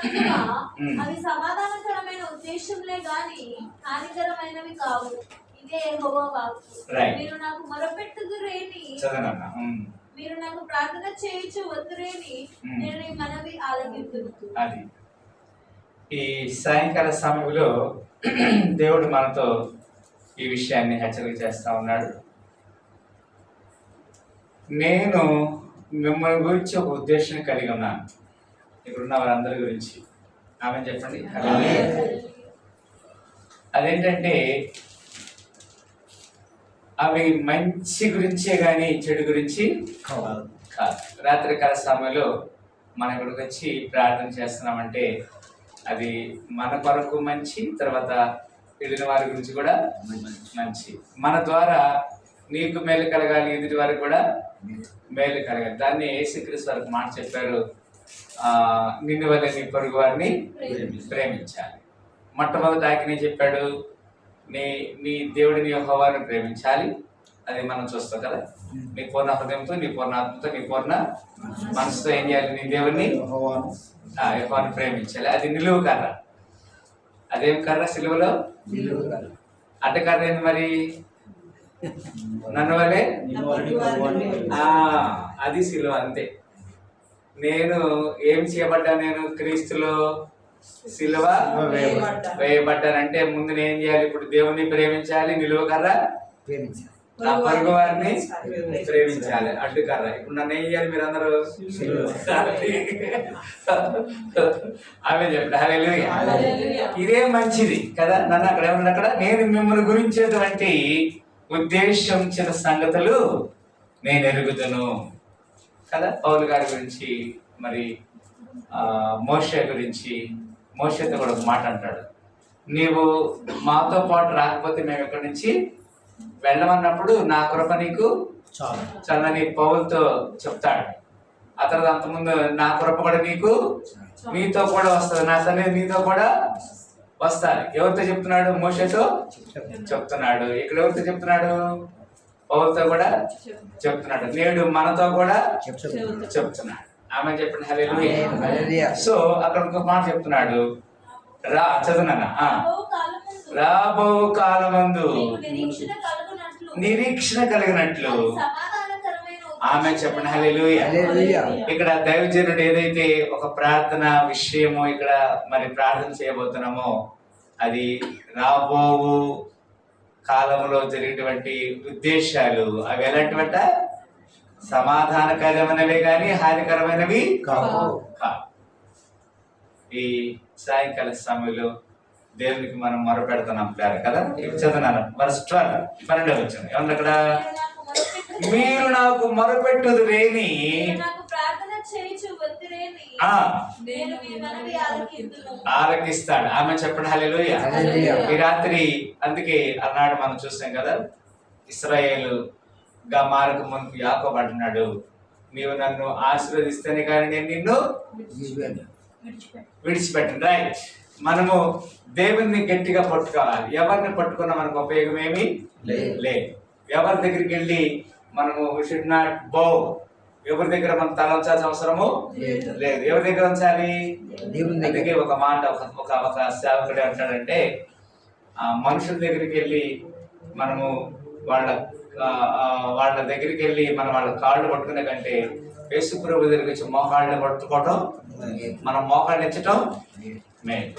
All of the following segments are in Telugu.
కనుక అవి సమాధానకరమైన ఉద్దేశంలే గాని హానికరమైనవి కావు. ఇదే యెహోవా వాక్కు. మీరు నాకు మొరపెట్టుదురేని, మీరు నాకు ప్రార్థన చేయుచు వద్దురేని, నేను ఈ మనవి ఆలకింతును. అది ఈ సాయంకాల సమయంలో దేవుడు మనతో ఈ విషయాన్ని హెచ్చరిక చేస్తా ఉన్నాడు. నేను మిమ్మల్ని గురించి ఒక ఉద్దేశం కలిగి ఉన్నాను, ఇక్కడున్న వారందరి గురించి. ఆమె చెప్పండి. అదేంటంటే అవి మంచి గురించే కానీ చెడు గురించి కాదు. రాత్రికాల సమయంలో మనం ఇక్కడికి వచ్చి ప్రార్థన చేస్తున్నామంటే అది మన కొరకు మంచి, తర్వాత వెళ్ళిన వారి గురించి కూడా మంచి. మన ద్వారా నీకు మేలు కలగాలి, ఎదుటి వారికి కూడా మేలు కలగాలి. దాన్ని యేసుక్రీస్తు వారికి మాట చెప్పారు, నిన్ను వల్ల నీ పొరుగు వారిని ప్రేమించాలి. మొట్టమొదటి ఆజ్ఞ చెప్పాడు, నీ దేవుడిని యెహోవాను ప్రేమించాలి. అది మనం చూస్తాం కదా. నీ పూర్ణ హృదయంతో, నీ పూర్ణ ఆత్మతో, నీ పూర్ణ మనసుతో ఏం చేయాలి? నీ దేవుడిని యెహోవాను ప్రేమించాలి. అది నిలువు కర్ర. అదేం కర్ర? సిలువలో అడ్డకర్ర ఏంది మరి? నన్ను వలే అది సిలువ. అంతే. నేను ఏం చేయబడ్డా? నేను క్రీస్తులో సిలువ వేయబడ్డానంటే ముందు నేను ఏం చేయాలి? ఇప్పుడు దేవుణ్ణి ప్రేమించాలి, నిలువ కర్ర నా పొరుగు వారిని ప్రేమించాలి, అడ్డుకర్ర. ఇప్పుడు నన్ను ఏం చేయాలి? మీరు అందరూ ఆమె చెప్పండి హల్లెలూయా. ఇదే మంచిది కదా. నన్ను అక్కడ ఏమన్నా, అక్కడ నేను మిమ్మల్ని గురించేటువంటి ఉద్దేశించిన సంగతులు నేను ఎరుగుదును కదా. పౌలు గారి గురించి, మరి మోషే గురించి, మోషేతో కూడా ఒక మాట అంటాడు, నీవు మాతో పాటు రాకపోతే మేము ఇక్కడి నుంచి వెళ్ళమన్నప్పుడు నా కృప నీకు చల్లని పౌలుతో చెప్తాడు. ఆ తర్వాత అంతకుముందు నా కృప కూడా నీతో కూడా వస్తుంది, నా సన్నిధి నీతో కూడా వస్తాయి. ఎవరితో చెప్తున్నాడు? మోషేతో చెప్తున్నాడు. ఇక్కడ ఎవరితో చెప్తున్నాడు? పౌలుతో కూడా చెప్తున్నాడు. నేడు మనతో కూడా చెప్తున్నాడు. ఆమె చెప్పండి హల్లెలూయా. సో అక్కడ ఇంకొక మాట చెప్తున్నాడు, చదువునా, రాబో కాలమందు నిరీక్షణ కలిగినట్లు. ఆమె చెప్పండి హల్లెలూయా. ఇక్కడ దైవజనుడు ఏదైతే ఒక ప్రార్థన విషయమో ఇక్కడ మరి ప్రార్థన చేయబోతున్నామో అది రాబో కాలంలో జరిగేటువంటి ఉద్దేశాలు. అవి ఎలాంటివంట? సమాధానకరమైనవి కానీ హానికరమైనవి కావు. ఈ సాయంకాల సమయంలో దేవునికి మనం మొరపెడుతున్నాం కదా. ఇప్పుడు చదువున్నాను వర్స్ 12 వచ్చింది. ఏమన్నా అక్కడ? మీరు నాకు మొరపెట్టుదురేని, ఆలకిస్తాడు. ఆమె చెప్పండి హల్లెలూయా. ఈ రాత్రి అందుకే అన్నాడు, మనం చూసాం కదా, ఇశ్రాయేలు గా మారకు ముందు యాకోబు అంటున్నాడు, నీవు నన్ను ఆశీర్వదిస్తేనే కానీ నేను నిన్ను విడిచిపెట్టను. రైట్. మనము దేవుణ్ణి గట్టిగా పట్టుకోవాలి. ఎవరిని పట్టుకున్నా మనకు ఉపయోగం ఏమీ లేదు. ఎవరి దగ్గరికి వెళ్ళి మనము షుడ్ నాట్ బౌ, ఎవరి దగ్గర మనం తల ఉంచాల్సిన అవసరము లేదు. ఎవరి దగ్గర ఉంచాలి? అందుకే ఒక మాట ఒక సేవకుడు అంటాడంటే, మనుషుల దగ్గరికి వెళ్ళి మనము వాళ్ళ దగ్గరికి వెళ్ళి మనం వాళ్ళ కాళ్ళు పట్టుకునే కంటే యేసు ప్రభు దగ్గరికి వచ్చి మోకాళ్ళు పట్టుకోవటం, మనం మోకాళ్ళు ఎచ్చటం మేలు.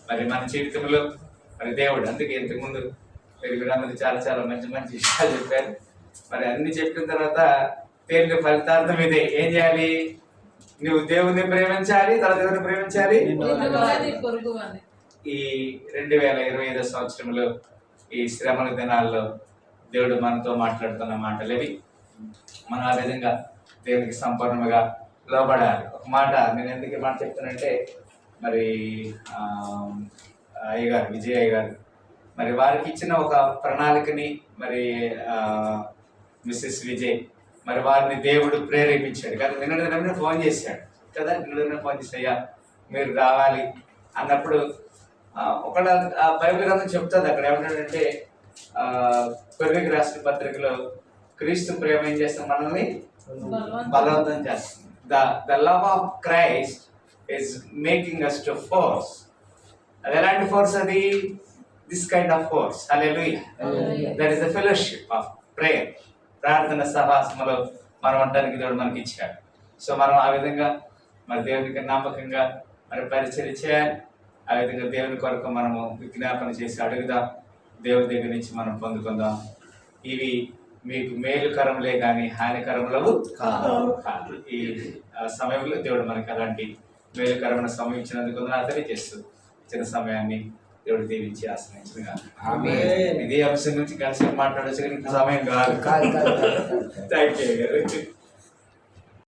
మరి మన జీవితంలో మరి దేవుడు అందుకే ఇంతకుముందు వీరందరూ చాలా మంచి మంచి విషయాలు చెప్పారు. మరి అన్ని చెప్పిన తర్వాత తేలిన ఫలితార్థం ఇదే. ఏం చేయాలి? నువ్వు దేవుణ్ణి ప్రేమించాలి, తర్వాత ఎవరిని ప్రేమించాలి? ఈ 2025 సంవత్సరంలో ఈ శ్రమల దినాల్లో దేవుడు మనతో మాట్లాడుతున్న మాటలు ఇవి. మనం ఆ విధంగా దేవునికి సంపూర్ణంగా లోబడాలి. ఒక మాట నేను ఎందుకు మాట చెప్తానంటే, మరి అయ్యగారు విజయ్ అయ్యగారు మరి వారికి ఇచ్చిన ఒక ప్రణాళికని మరి మిస్సెస్ విజయ్ మరి వారిని దేవుడు ప్రేరేపించాడు కదా. నిన్న ఫోన్ చేశాడు కదా, నిన్న ఫోన్ చేసి అయ్యా మీరు రావాలి అన్నప్పుడు ఒకళ్ళ బైబిల్ గ్రంథం చెప్తుంది. అక్కడ ఏమంటాడంటే కొరింథీయులకు రాసిన పత్రికలో క్రీస్తు ప్రేమ ఏం చేస్తాం? మనల్ని బలవంతం చేస్తుంది. The love of Christ is making us to force. అది ఎలాంటి ఫోర్స్? అది this kind of force. Hallelujah. That is the fellowship of prayer. ప్రార్థన సహవాసములో మనం ఉండడానికి దేవుడు మనకి ఇచ్చాడు. సో మనం ఆ విధంగా మరి దేవునికి నమ్మకంగా మరి పరిచయం చేయాలి. ఆ విధంగా దేవుని కొరకు మనము విజ్ఞాపన చేసి అడుగుదాం. దేవుని దగ్గర నుంచి మనం పొందుకుందాం. ఇవి మీకు మేలుకరములే కానీ హానికరములవు కాదు. ఈ సమయంలో దేవుడు మనకి అలాంటి మేలుకరమైన సమయం ఇచ్చినందుకు తెలియజేస్తూ ఇచ్చిన సమయాన్ని దేవుడు దీవించి ఆశ్రయించిన ఇదే అంశం గురించి కలిసి మాట్లాడచ్చు, సమయం కాదు. Thank you.